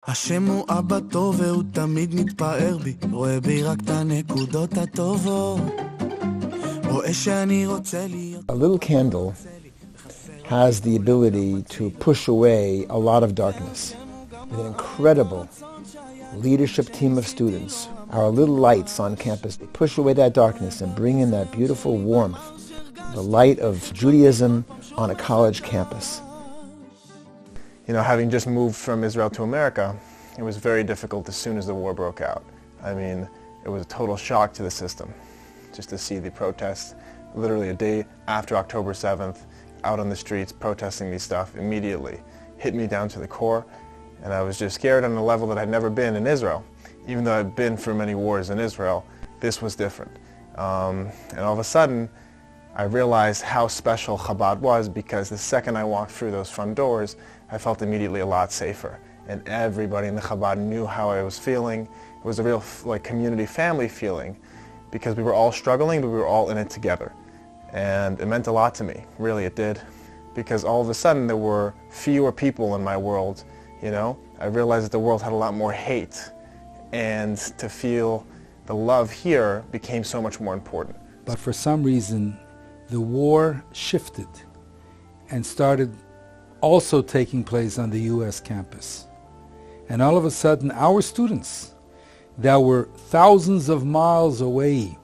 השם הוא אבא טוב והוא תמיד מתפאר בי, רואה בי רק את הנקודות הטובות, רואה שאני רוצה להיות. A little candle has the ability to push away a lot of darkness. With an incredible leadership team of students, our little lights on campus, they push away that darkness and bring in that beautiful warmth, the light of Judaism on a college campus. You know, having just moved from Israel to America, it was very difficult as soon as the war broke out. I mean, it was a total shock to the system just to see the protests. Literally a day after October 7th, out on the streets protesting these stuff immediately hit me down to the core, and I was just scared on a level that I'd never been in Israel. Even though I'd been through many wars in Israel, this was different. And all of a sudden, I realized how special Chabad was, because the second I walked through those front doors, I felt immediately a lot safer. And everybody in the Chabad knew how I was feeling. It was a real community family feeling, because we were all struggling, but we were all in it together. And it meant a lot to me, really it did, because all of a sudden there were fewer people in my world, you know. I realized that the world had a lot more hate, and to feel the love here became so much more important. But for some reason, the war shifted and started also taking place on the U.S. campus. And all of a sudden, our students that were thousands of miles away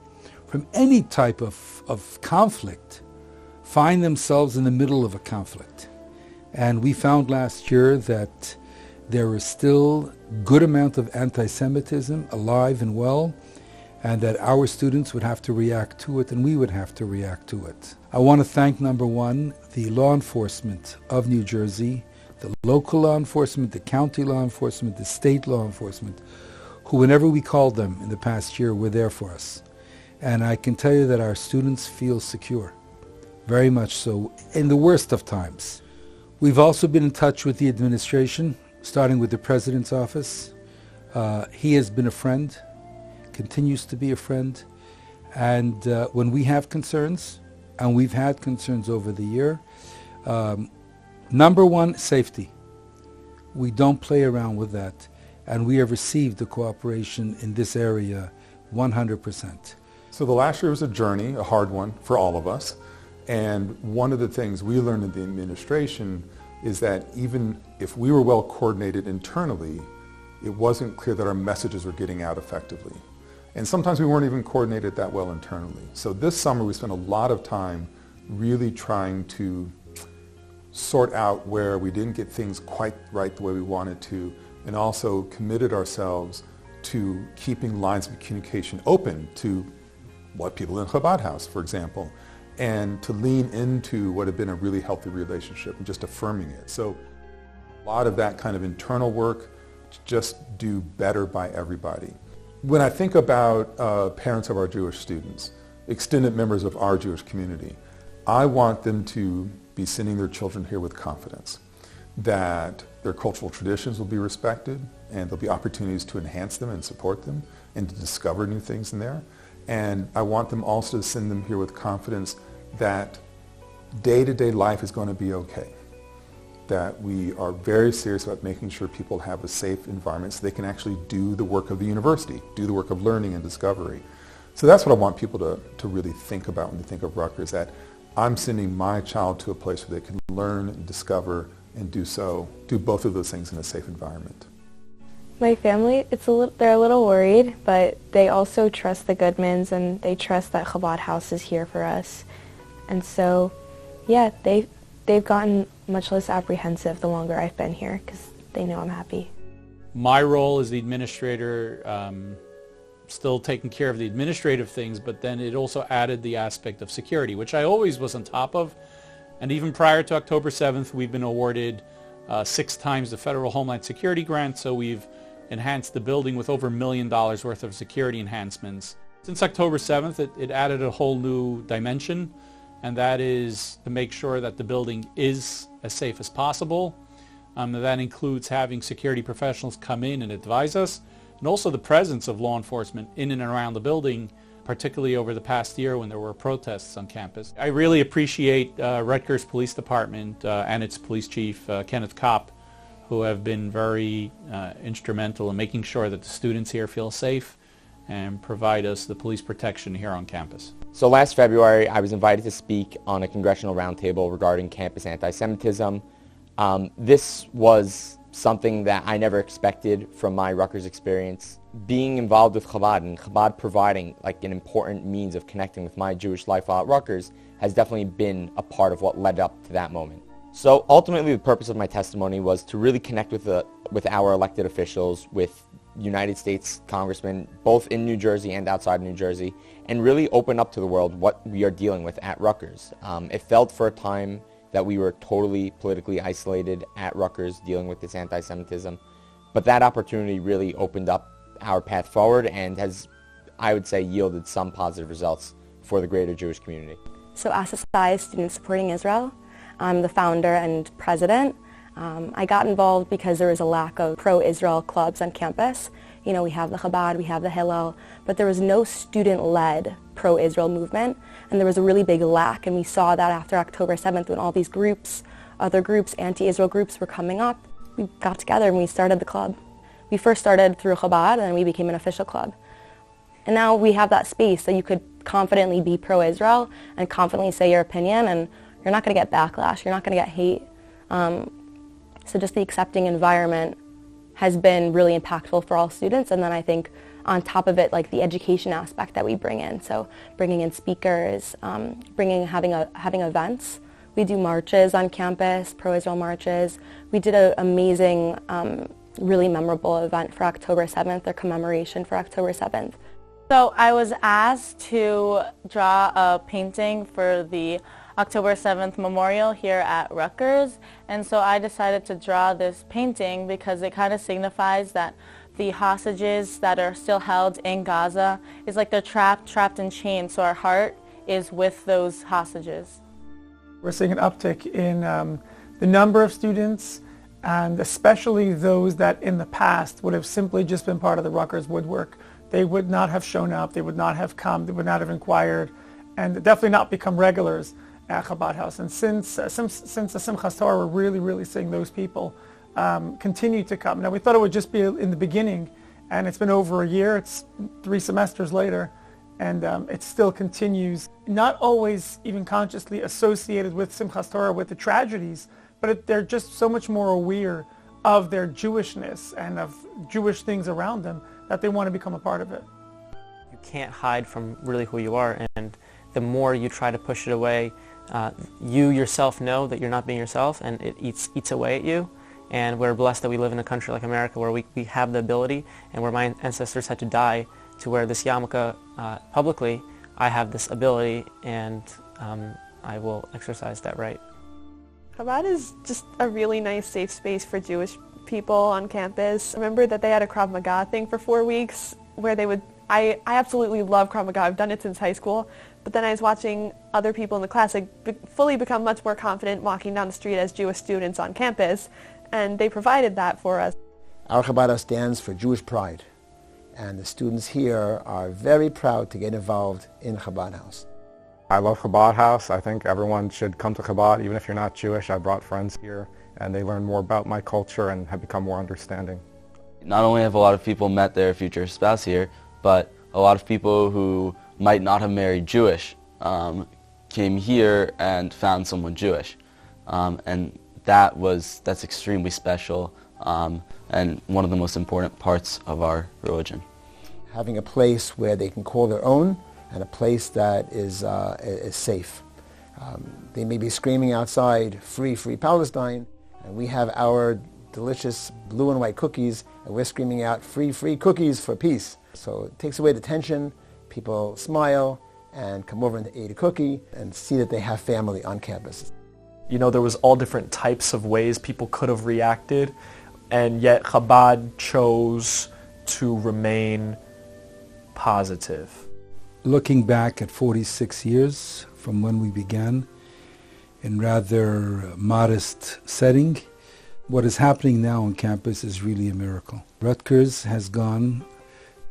from any type of conflict find themselves in the middle of a conflict. And we found last year that there is still a good amount of anti-Semitism alive and well, and that our students would have to react to it, and we would have to react to it. I want to thank, number one, the law enforcement of New Jersey, the local law enforcement, the county law enforcement, the state law enforcement, who, whenever we called them in the past year, were there for us. And I can tell you that our students feel secure, very much so, in the worst of times. We've also been in touch with the administration, starting with the President's office. He has been a friend, continues to be a friend, and when we have concerns, and we've had concerns over the year, number one, safety. We don't play around with that, and we have received the cooperation in this area 100%. So the last year was a journey, a hard one for all of us, and one of the things we learned in the administration is that even if we were well coordinated internally, it wasn't clear that our messages were getting out effectively. And sometimes we weren't even coordinated that well internally. So this summer we spent a lot of time really trying to sort out where we didn't get things quite right the way we wanted to, and also committed ourselves to keeping lines of communication open to what people in Chabad House, for example, and to lean into what had been a really healthy relationship and just affirming it. So a lot of that kind of internal work to just do better by everybody. When I think about parents of our Jewish students, extended members of our Jewish community, I want them to be sending their children here with confidence that their cultural traditions will be respected, and there'll be opportunities to enhance them and support them and to discover new things in there. And I want them also to send them here with confidence that day-to-day life is going to be okay, that we are very serious about making sure people have a safe environment so they can actually do the work of the university, do the work of learning and discovery. So that's what I want people to really think about when they think of Rutgers, that I'm sending my child to a place where they can learn and discover and do both of those things in a safe environment. My family, they're a little worried, but they also trust the Goodmans, and they trust that Chabad House is here for us. And so, yeah, they've gotten much less apprehensive the longer I've been here, because they know I'm happy. My role as the administrator, still taking care of the administrative things, but then it also added the aspect of security, which I always was on top of. And even prior to October 7th, we've been awarded 6 times the federal Homeland Security grant, so we've enhanced the building with over $1 million worth of security enhancements. Since October 7th, it added a whole new dimension, and that is to make sure that the building is as safe as possible. That includes having security professionals come in and advise us, and also the presence of law enforcement in and around the building, particularly over the past year when there were protests on campus. I really appreciate Rutgers Police Department and its police chief, Kenneth Kopp, who have been very instrumental in making sure that the students here feel safe and provide us the police protection here on campus. So last February, I was invited to speak on a congressional roundtable regarding campus anti-Semitism. This was something that I never expected from my Rutgers experience. Being involved with Chabad and Chabad providing like an important means of connecting with my Jewish life while at Rutgers has definitely been a part of what led up to that moment. So ultimately the purpose of my testimony was to really connect with our elected officials, with United States congressmen, both in New Jersey and outside of New Jersey, and really open up to the world what we are dealing with at Rutgers. It felt for a time that we were totally politically isolated at Rutgers dealing with this anti-Semitism, but that opportunity really opened up our path forward and has, I would say, yielded some positive results for the greater Jewish community. So SSI, Students Supporting Israel, I'm the founder and president. I got involved because there was a lack of pro-Israel clubs on campus. You know, we have the Chabad, we have the Hillel, but there was no student-led pro-Israel movement, and there was a really big lack, and we saw that after October 7th when all these groups, other groups, anti-Israel groups were coming up. We got together and we started the club. We first started through Chabad and we became an official club. And now we have that space that you could confidently be pro-Israel and confidently say your opinion, and you're not going to get backlash, you're not going to get hate. So just the accepting environment has been really impactful for all students, and then I think on top of it, like the education aspect that we bring in. So bringing in speakers, having events. We do marches on campus, pro-Israel marches. We did an amazing, really memorable event for October 7th, or commemoration for October 7th. So I was asked to draw a painting for the October 7th memorial here at Rutgers, and so I decided to draw this painting because it kind of signifies that the hostages that are still held in Gaza is like they're trapped in chains, so our heart is with those hostages. We're seeing an uptick in the number of students, and especially those that in the past would have simply just been part of the Rutgers woodwork. They would not have shown up, they would not have come, they would not have inquired, and definitely not become regulars at Chabad House. And since the Simchas Torah, we're really seeing those people continue to come. Now, we thought it would just be in the beginning, and it's been over a year. It's 3 semesters later, and it still continues. Not always even consciously associated with Simchas Torah, with the tragedies, but they're just so much more aware of their Jewishness and of Jewish things around them that they want to become a part of it. You can't hide from really who you are, and the more you try to push it away, you yourself know that you're not being yourself, and it eats away at you. And we're blessed that we live in a country like America where we have the ability, and where my ancestors had to die to wear this yarmulke publicly. I have this ability, and I will exercise that right. Chabad is just a really nice, safe space for Jewish people on campus. I remember that they had a Krav Maga thing for 4 weeks where they would, I absolutely love Krav Maga. I've done it since high school. But then I was watching other people in the class fully become much more confident walking down the street as Jewish students on campus, and they provided that for us. Our Chabad House stands for Jewish pride, and the students here are very proud to get involved in Chabad House. I love Chabad House. I think everyone should come to Chabad, even if you're not Jewish. I brought friends here, and they learn more about my culture and have become more understanding. Not only have a lot of people met their future spouse here, but a lot of people who might not have married Jewish came here and found someone Jewish. And that's extremely special and one of the most important parts of our religion. Having a place where they can call their own and a place that is safe. They may be screaming outside, free, free Palestine, and we have our delicious blue and white cookies, and we're screaming out, free, free cookies for peace. So it takes away the tension, people smile and come over and eat a cookie and see that they have family on campus. You know, there was all different types of ways people could have reacted, and yet Chabad chose to remain positive. Looking back at 46 years from when we began, in rather modest setting, what is happening now on campus is really a miracle. Rutgers has gone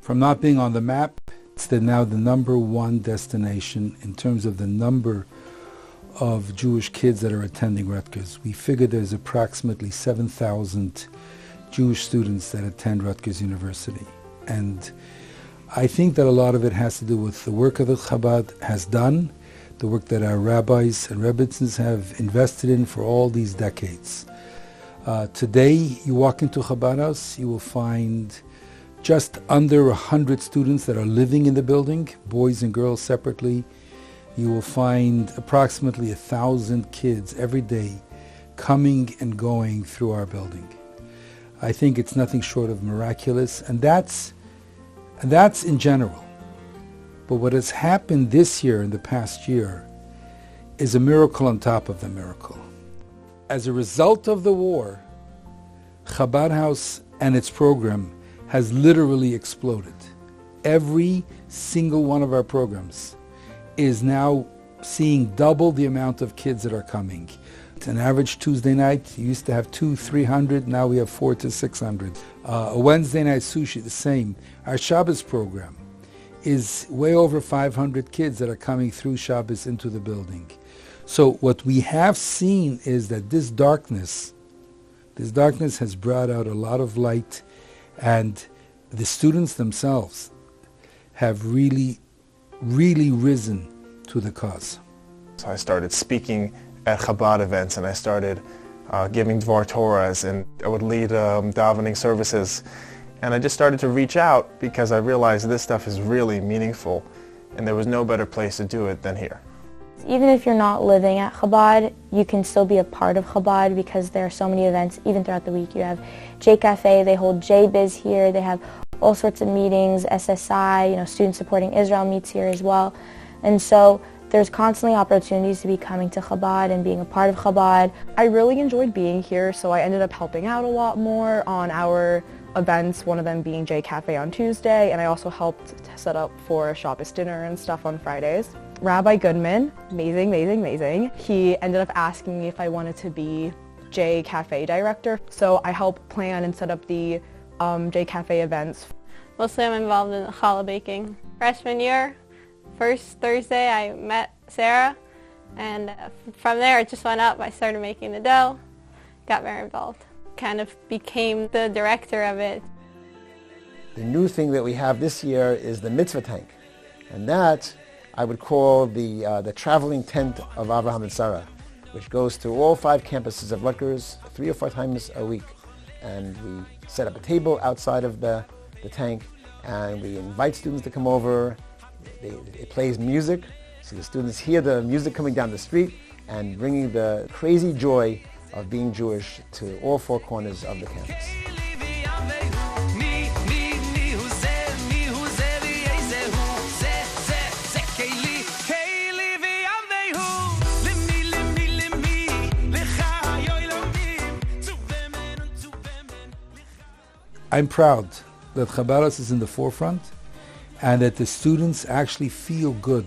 from not being on the map, it's now the #1 destination in terms of the number of Jewish kids that are attending Rutgers. We figure there's approximately 7,000 Jewish students that attend Rutgers University. And I think that a lot of it has to do with the work that Chabad has done, the work that our rabbis and rebbitzins have invested in for all these decades. Today, you walk into Chabad House, you will find just under 100 students that are living in the building, boys and girls separately. You will find approximately 1,000 kids every day coming and going through our building. I think it's nothing short of miraculous, and that's in general. But what has happened this year, in the past year, is a miracle on top of the miracle. As a result of the war, Chabad House and its program has literally exploded. Every single one of our programs is now seeing double the amount of kids that are coming. It's an average Tuesday night. You used to have 200-300, now we have 400 to 600. A Wednesday night sushi, the same. Our Shabbos program is way over 500 kids that are coming through Shabbos into the building. So what we have seen is that this darkness has brought out a lot of light, and the students themselves have really risen to the cause. So I started speaking at Chabad events, and I started giving Dvar Torahs, and I would lead davening services. And I just started to reach out because I realized this stuff is really meaningful, and there was no better place to do it than here. Even if you're not living at Chabad, you can still be a part of Chabad because there are so many events even throughout the week. You have J Cafe, they hold J-Biz here, they have all sorts of meetings, SSI, Students Supporting Israel meets here as well. And so there's constantly opportunities to be coming to Chabad and being a part of Chabad. I really enjoyed being here, so I ended up helping out a lot more on our events, one of them being J Cafe on Tuesday, and I also helped set up for a Shabbos dinner and stuff on Fridays. Rabbi Goodman, amazing. He ended up asking me if I wanted to be J Cafe director, so I helped plan and set up the J Cafe events. Mostly I'm involved in challah baking. Freshman year, first Thursday I met Sarah, and from there it just went up. I started making the dough, got very involved. Kind of became the director of it. The new thing that we have this year is the mitzvah tank, and that I would call the traveling tent of Avraham and Sarah, which goes to all 5 campuses of Rutgers 3 or 4 times a week. And we set up a table outside of the tank, and we invite students to come over. It plays music, so the students hear the music coming down the street and bringing the crazy joy of being Jewish to all 4 corners of the campus. I'm proud that Chabad House is in the forefront and that the students actually feel good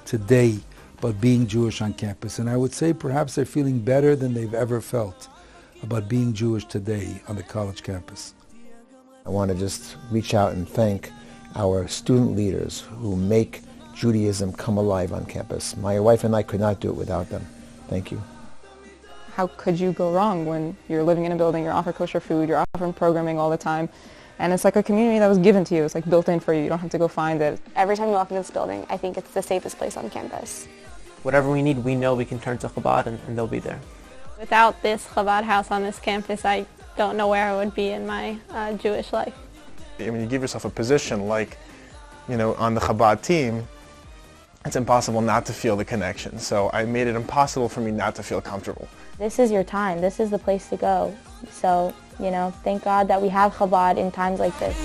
today about being Jewish on campus. And I would say perhaps they're feeling better than they've ever felt about being Jewish today on the college campus. I want to just reach out and thank our student leaders who make Judaism come alive on campus. My wife and I could not do it without them. Thank you. How could you go wrong when you're living in a building, you're offered kosher food, you're offering programming all the time, and it's like a community that was given to you. It's like built in for you. You don't have to go find it. Every time you walk into this building, I think it's the safest place on campus. Whatever we need, we know we can turn to Chabad and they'll be there. Without this Chabad house on this campus, I don't know where I would be in my Jewish life. I mean, you give yourself a position like, on the Chabad team, it's impossible not to feel the connection. So I made it impossible for me not to feel comfortable. This is your time. This is the place to go. So, thank God that we have Chabad in times like this.